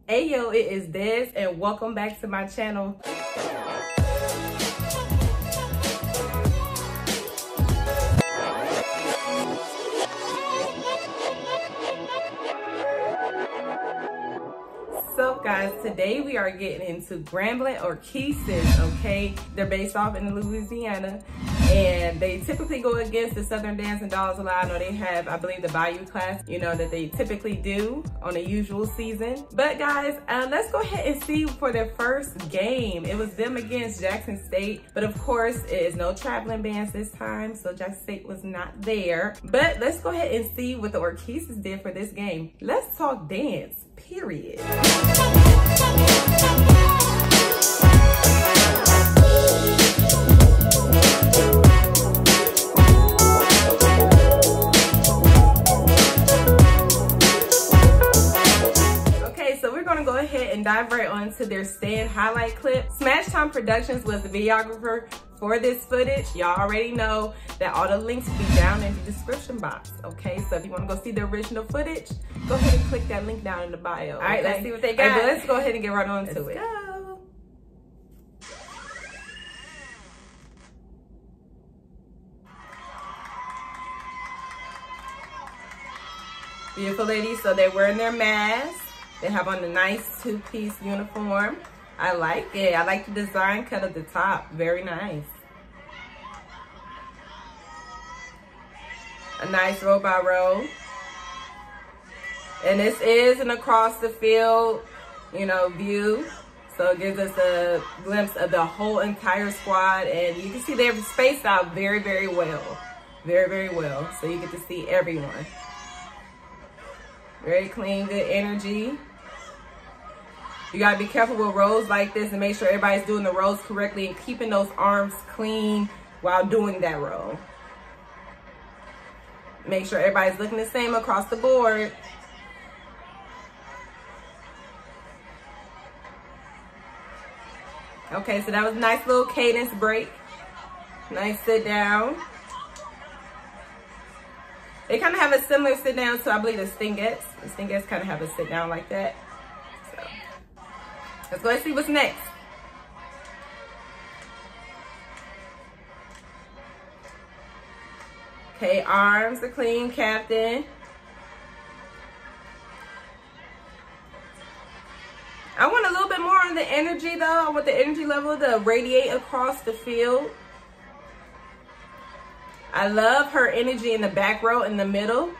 Hey yo, it is Des and welcome back to my channel. So guys, today we are getting into Grambling Orchesis, okay? They're based off in Louisiana and they typically go against the Southern Dance and Dollars Alive. I know they have, I believe, the Bayou class, you know, that they typically do on the usual season. But guys, let's go ahead and see for their first game. It was them against Jackson State, but of course it is no traveling bands this time, so Jackson State was not there. But let's go ahead and see what the Orchesis did for this game. Let's talk dance, period. Go ahead and dive right onto their stand highlight clip. Smash Time Productions was the videographer for this footage. Y'all already know that all the links will be down in the description box, okay? So if you want to go see the original footage, go ahead and click that link down in the bio. All right, let's see what they got. Right, let's go ahead and get right on to it. Go. Beautiful ladies, so they're wearing their masks. They have on a nice two-piece uniform. I like it. I like the design cut at the top. Very nice. A nice row by row. And this is an across the field, you know, view. So it gives us a glimpse of the whole entire squad. And you can see they're spaced out very, very well. Very, very well. So you get to see everyone. Very clean, good energy. You gotta be careful with rows like this and make sure everybody's doing the rows correctly and keeping those arms clean while doing that row. Make sure everybody's looking the same across the board. Okay, so that was a nice little cadence break. Nice sit down. They kind of have a similar sit down to, I believe, the Stingettes. The Stingettes kind of have a sit down like that. So let's go and see what's next. Okay, arms are clean, captain. I want a little bit more on the energy though. I want the energy level to radiate across the field. I love her energy in the back row in the middle.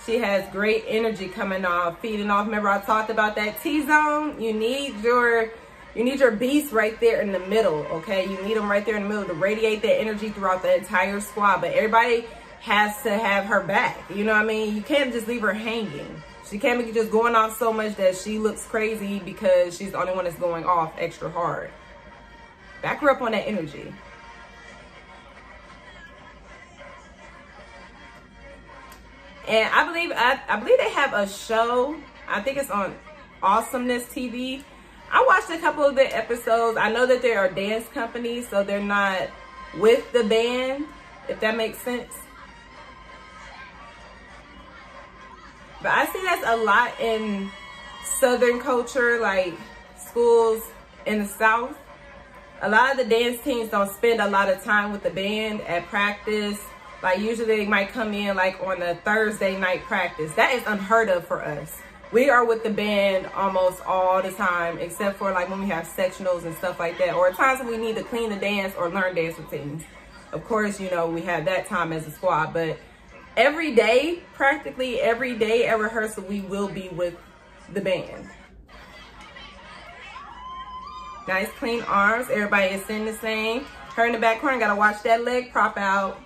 She has great energy coming off, feeding off. Remember I talked about that T-zone? You need your beast right there in the middle, okay? You need them right there in the middle to radiate that energy throughout the entire squad. But everybody has to have her back. You know what I mean? You can't just leave her hanging. She can't be just going off so much that she looks crazy because she's the only one that's going off extra hard. Back her up on that energy. And I believe they have a show. I think it's on Awesomeness TV. I watched a couple of the episodes. I know that there are dance companies, so they're not with the band, if that makes sense. But I see that's a lot in Southern culture, like schools in the South. A lot of the dance teams don't spend a lot of time with the band at practice. Like usually they might come in like on a Thursday night practice. That is unheard of for us. We are with the band almost all the time, except for like when we have sectionals and stuff like that, or at times when we need to clean the dance or learn dance routines. Of course, you know, we have that time as a squad, but every day, practically every day at rehearsal, we will be with the band. Nice clean arms. Everybody is sitting the same. Her in the back corner, gotta watch that leg prop out.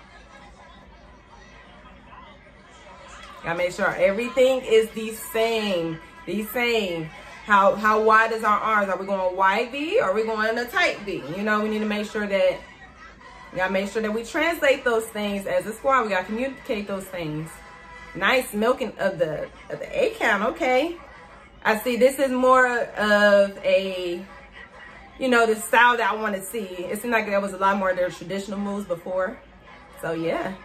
Gotta make sure everything is the same. How wide is our arms? Are we going wide V or are we going a tight V? You know, we need to make sure that we translate those things as a squad. We gotta communicate those things. Nice milking of the A count. Okay, I see this is more of a, you know, the style that I want to see. It seemed like there was a lot more of their traditional moves before. So yeah.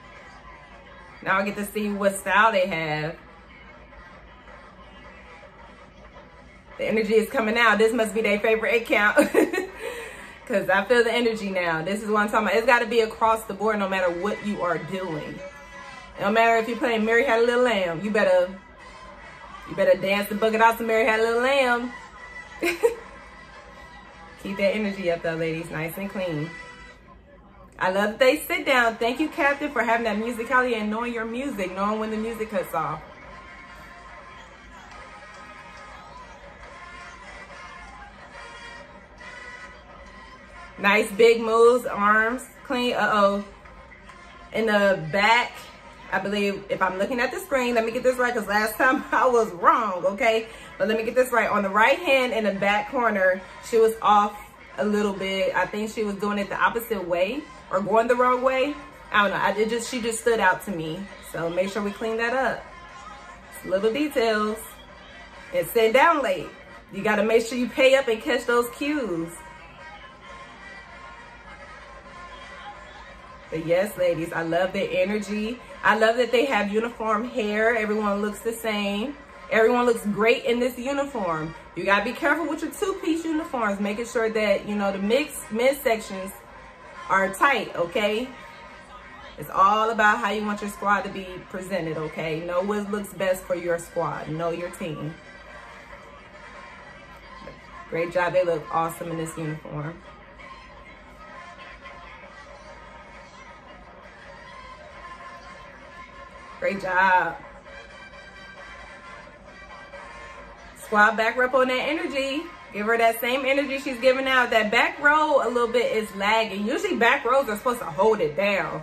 Now I get to see what style they have. The energy is coming out. This must be their favorite account. Because I feel the energy now. This is what I'm talking about. It's got to be across the board no matter what you are doing. No matter if you're playing Mary Had a Little Lamb. You better dance the bucket out to Mary Had a Little Lamb. Keep that energy up though, ladies. Nice and clean. I love that they sit down. Thank you, Captain, for having that musicality and knowing your music. Knowing when the music cuts off. Nice big moves, arms clean. In the back, I believe, if I'm looking at the screen, let me get this right, because last time I was wrong, okay? But let me get this right. On the right hand in the back corner, she was off a little bit. I think she was doing it the opposite way or going the wrong way. I don't know. She just stood out to me. So make sure we clean that up. It's little details. And sit down late. You got to make sure you pay up and catch those cues. But yes, ladies, I love their energy. I love that they have uniform hair. Everyone looks the same. Everyone looks great in this uniform. You gotta be careful with your two-piece uniforms, making sure that, you know, the midsections are tight, okay? It's all about how you want your squad to be presented, okay? Know what looks best for your squad. Know your team. Great job. They look awesome in this uniform. Great job. Squad back up on that energy. Give her that same energy she's giving out. That back row a little bit is lagging. Usually back rows are supposed to hold it down.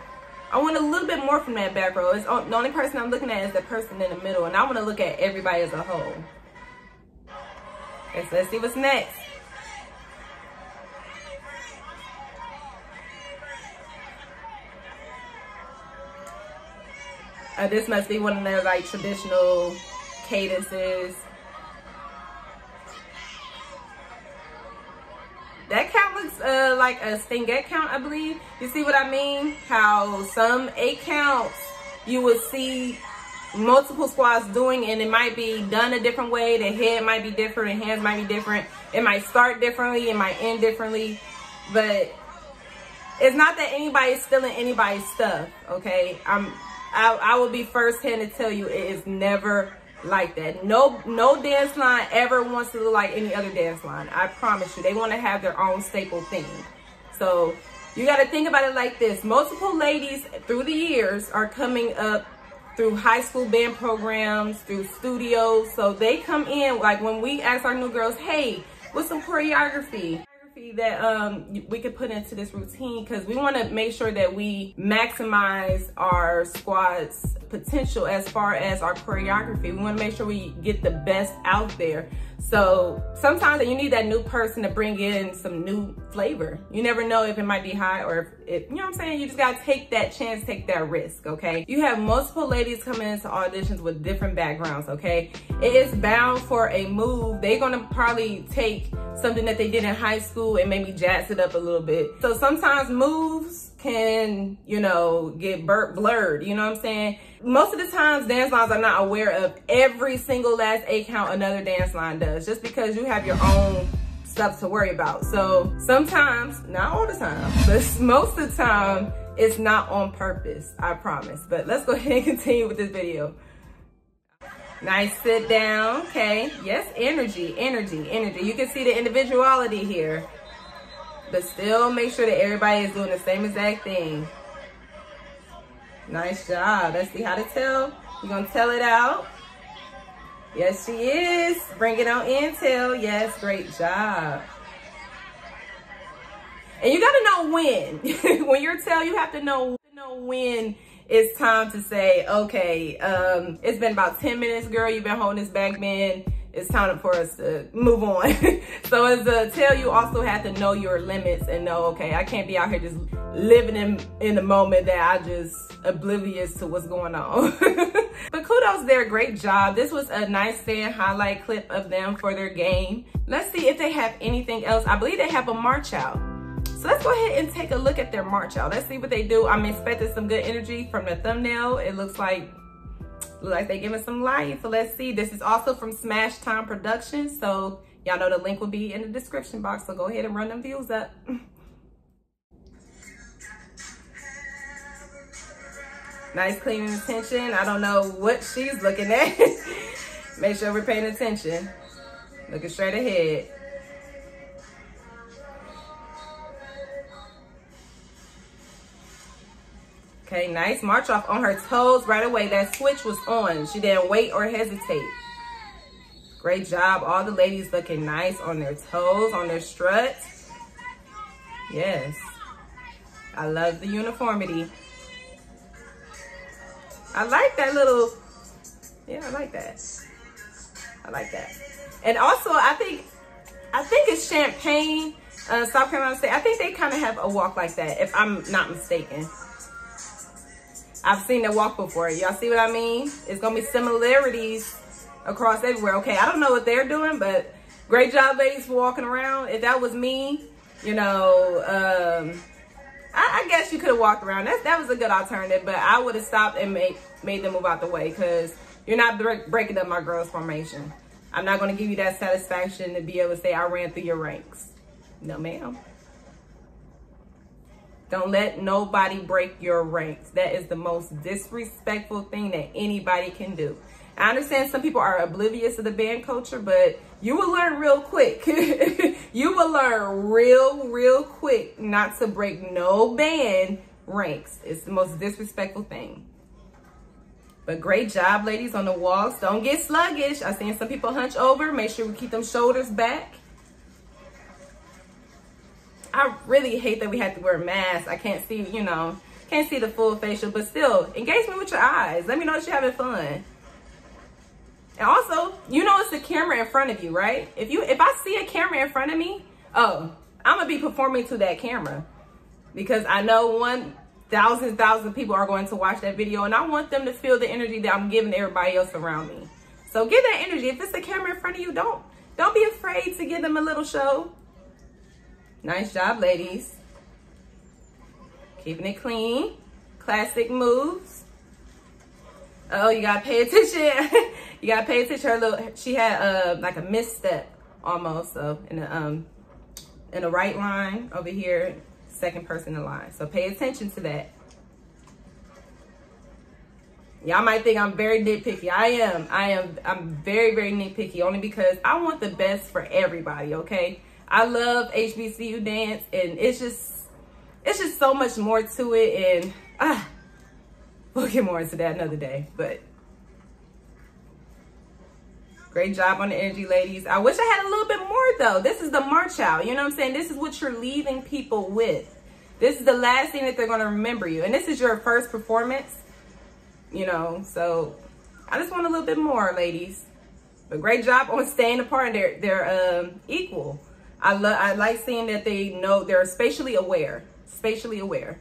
I want a little bit more from that back row. The only person I'm looking at is the person in the middle, and I want to look at everybody as a whole. Okay, so let's see what's next. This must be one of their like traditional cadences. That count looks like a stingette count, I believe. You see what I mean? How some 8 counts you would see multiple squads doing, and it might be done a different way. The head might be different, the hands might be different. It might start differently, it might end differently. But it's not that anybody's stealing anybody's stuff, okay? I will be firsthand to tell you, it is never like that. No dance line ever wants to look like any other dance line. I promise you. They want to have their own staple theme. So you got to think about it like this. Multiple ladies through the years are coming up through high school band programs, through studios. So they come in, like when we ask our new girls, hey, what's some choreography that we could put into this routine, because we want to make sure that we maximize our squad's potential as far as our choreography. We want to make sure we get the best out there. So sometimes you need that new person to bring in some new flavor. You never know if it might be high or if you know what I'm saying? You just got to take that chance, take that risk, okay? You have multiple ladies coming into auditions with different backgrounds, okay? It is bound for a move. They're going to probably take something that they did in high school and maybe jazz it up a little bit. So sometimes moves can, you know, get blurred, you know what I'm saying? Most of the times dance lines are not aware of every single last 8 count another dance line does, just because you have your own stuff to worry about. So sometimes, not all the time, but most of the time it's not on purpose, I promise. But let's go ahead and continue with this video. Nice sit down, okay. Yes, energy. You can see the individuality here, but still make sure that everybody is doing the same exact thing. Nice job. Let's see how to tell. You're gonna tell it out. Yes, she is. Bring it on in, tell. Yes, great job. And you gotta know when. When you're tell, you have to know when it's time to say, okay, it's been about 10 minutes, girl. You've been holding this back bend. It's time for us to move on. So as a tell, you also have to know your limits and know, okay, I can't be out here just living in the moment that I just oblivious to what's going on. But kudos there, great job. This was a nice fan highlight clip of them for their game. Let's see if they have anything else. I believe they have a march out. So let's go ahead and take a look at their march out. Let's see what they do. I'm expecting some good energy from the thumbnail. It looks like Look like they giving some life. So let's see. This is also from Smash Time Productions. So y'all know the link will be in the description box. So go ahead and run them views up. Nice cleaning attention. I don't know what she's looking at. Make sure we're paying attention. Looking straight ahead. Okay, nice. March off on her toes right away. That switch was on. She didn't wait or hesitate. Great job. All the ladies looking nice on their toes, on their struts. Yes. I love the uniformity. I like that little, yeah, I like that. I like that. And also, I think it's Champaign, South Carolina State. I think they kind of have a walk like that, if I'm not mistaken. I've seen that walk before. Y'all see what I mean? It's going to be similarities across everywhere. Okay, I don't know what they're doing, but great job, ladies, for walking around. If that was me, you know, I guess you could have walked around. That was a good alternative, but I would have stopped and made them move out the way because you're not breaking up my girls' formation. I'm not going to give you that satisfaction to be able to say I ran through your ranks. No, ma'am. Don't let nobody break your ranks. That is the most disrespectful thing that anybody can do. I understand some people are oblivious to the band culture, but you will learn real quick. You will learn real quick not to break no band ranks. It's the most disrespectful thing. But great job, ladies, on the walks. Don't get sluggish. I've seen some people hunch over. Make sure we keep them shoulders back. I really hate that we have to wear masks. I can't see, you know, can't see the full facial, but still, engage me with your eyes. Let me know that you're having fun. And also, you know it's the camera in front of you, right? If I see a camera in front of me, oh, I'm going to be performing to that camera. Because I know 1,000 people are going to watch that video, and I want them to feel the energy that I'm giving everybody else around me. So get that energy. If it's a camera in front of you, don't be afraid to give them a little show. Nice job, ladies. Keeping it clean. Classic moves. Oh, you gotta pay attention. You gotta pay attention. Her little, she had like a misstep almost. So in the right line over here, second person in line. So pay attention to that. Y'all might think I'm very nitpicky. I'm very nitpicky, only because I want the best for everybody, okay? I love HBCU dance, and it's just so much more to it, and we'll get more into that another day. But great job on the energy, ladies. I wish I had a little bit more though. This is the march out, you know what I'm saying? This is what you're leaving people with. This is the last thing that they're going to remember you, and this is your first performance, you know, so I just want a little bit more, ladies. But great job on staying apart. They're equal. I like seeing that they know they're spatially aware. Spatially aware.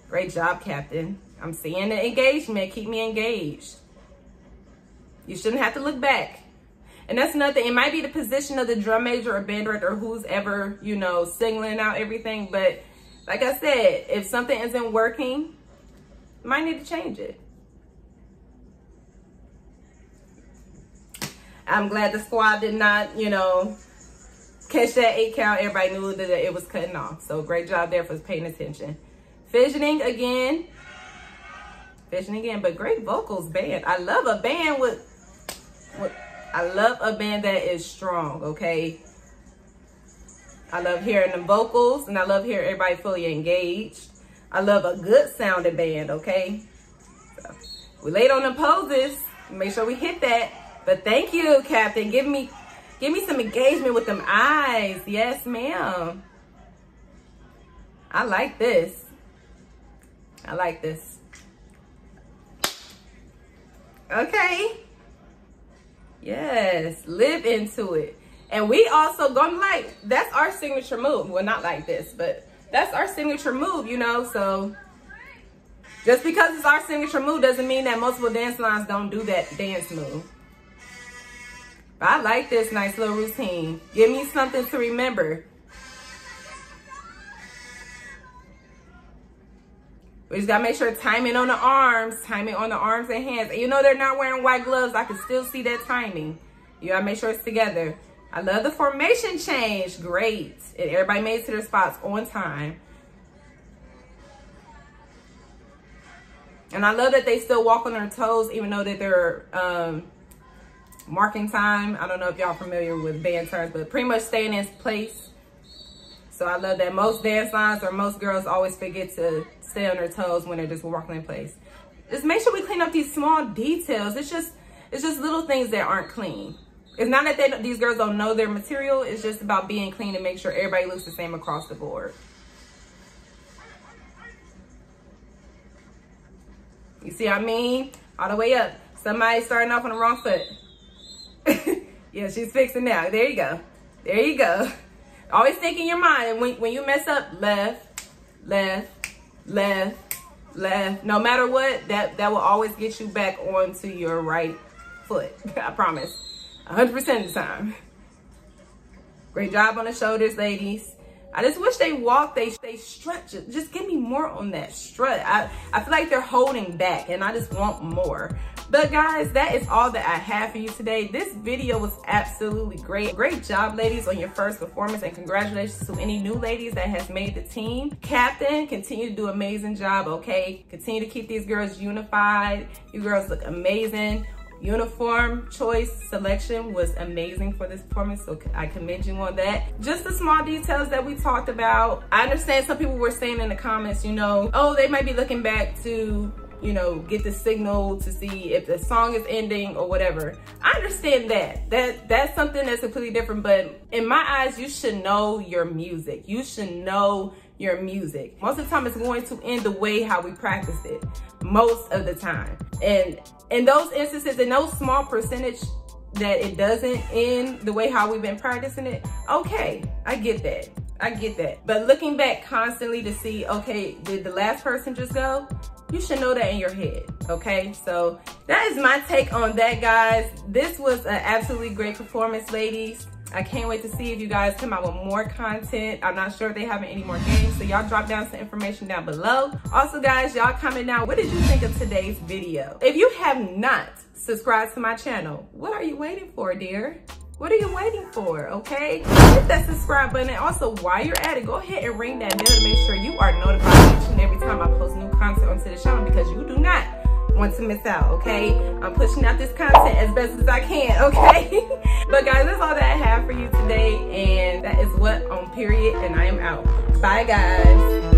Great job, Captain. I'm seeing the engagement. Keep me engaged. You shouldn't have to look back. And that's another thing. It might be the position of the drum major or band director or who's ever, you know, signaling out everything. But like I said, if something isn't working, you might need to change it. I'm glad the squad did not, you know, catch that 8 count. Everybody knew that it was cutting off. So great job there for paying attention. Fidgeting again. Fidgeting again, but great vocals, band. I love a band I love a band that is strong, okay? I love hearing the vocals, and I love hearing everybody fully engaged. I love a good sounding band, okay? So, we laid on the poses. Make sure we hit that. But thank you, Captain. Give me some engagement with them eyes. Yes, ma'am. I like this. I like this. Okay. Yes, live into it. And we also gonna like, that's our signature move. Well, not like this, but that's our signature move, you know. So just because it's our signature move doesn't mean that multiple dance lines don't do that dance move. But I like this nice little routine. Give me something to remember. We just gotta make sure timing on the arms and hands. And you know they're not wearing white gloves. I can still see that timing. You gotta make sure it's together. I love the formation change. Great. And everybody made it to their spots on time. And I love that they still walk on their toes, even though that they're marking time. I don't know if y'all familiar with band terms, but pretty much staying in place. So I love that most dance lines or most girls always forget to stay on their toes when they're just walking in place. Just make sure we clean up these small details. It's just little things that aren't clean. It's not that these girls don't know their material. It's just about being clean and make sure everybody looks the same across the board. You see what I mean? All the way up. Somebody starting off on the wrong foot. Yeah, she's fixing now. There you go. There you go. Always think in your mind, when you mess up, left, left, left, left. No matter what, that will always get you back onto your right foot. I promise. 100% of the time. Great job on the shoulders, ladies. I just wish they walk, they strut. Just give me more on that strut. I feel like they're holding back and I just want more. But guys, that is all that I have for you today. This video was absolutely great. Great job, ladies, on your first performance, and congratulations to any new ladies that has made the team. Captain, continue to do an amazing job, okay? Continue to keep these girls unified. You girls look amazing. Uniform choice selection was amazing for this performance, so I commend you on that. Just the small details that we talked about. I understand some people were saying in the comments, you know, oh, they might be looking back to, you know, get the signal to see if the song is ending or whatever. I understand that's something that's completely different, but in my eyes, you should know your music. You should know your music. Most of the time it's going to end the way how we practiced it, most of the time. And in those instances, in those small percentage that it doesn't end the way how we've been practicing it, okay, I get that. I get that. But looking back constantly to see, okay, did the last person just go? You should know that in your head, okay? So that is my take on that, guys. This was an absolutely great performance, ladies. I can't wait to see if you guys come out with more content. I'm not sure if they having any more games, so y'all drop down some information down below. Also, guys, y'all comment down, what did you think of today's video? If you have not subscribed to my channel, what are you waiting for, dear? What are you waiting for, okay? Hit that subscribe button, and also while you're at it, go ahead and ring that bell to make sure you are notified each and every time I post new content onto the channel, because you do not want to miss out, okay? I'm pushing out this content as best as I can, okay? But guys, that's all that I have for you today, and that is what on period, and I am out. Bye, guys.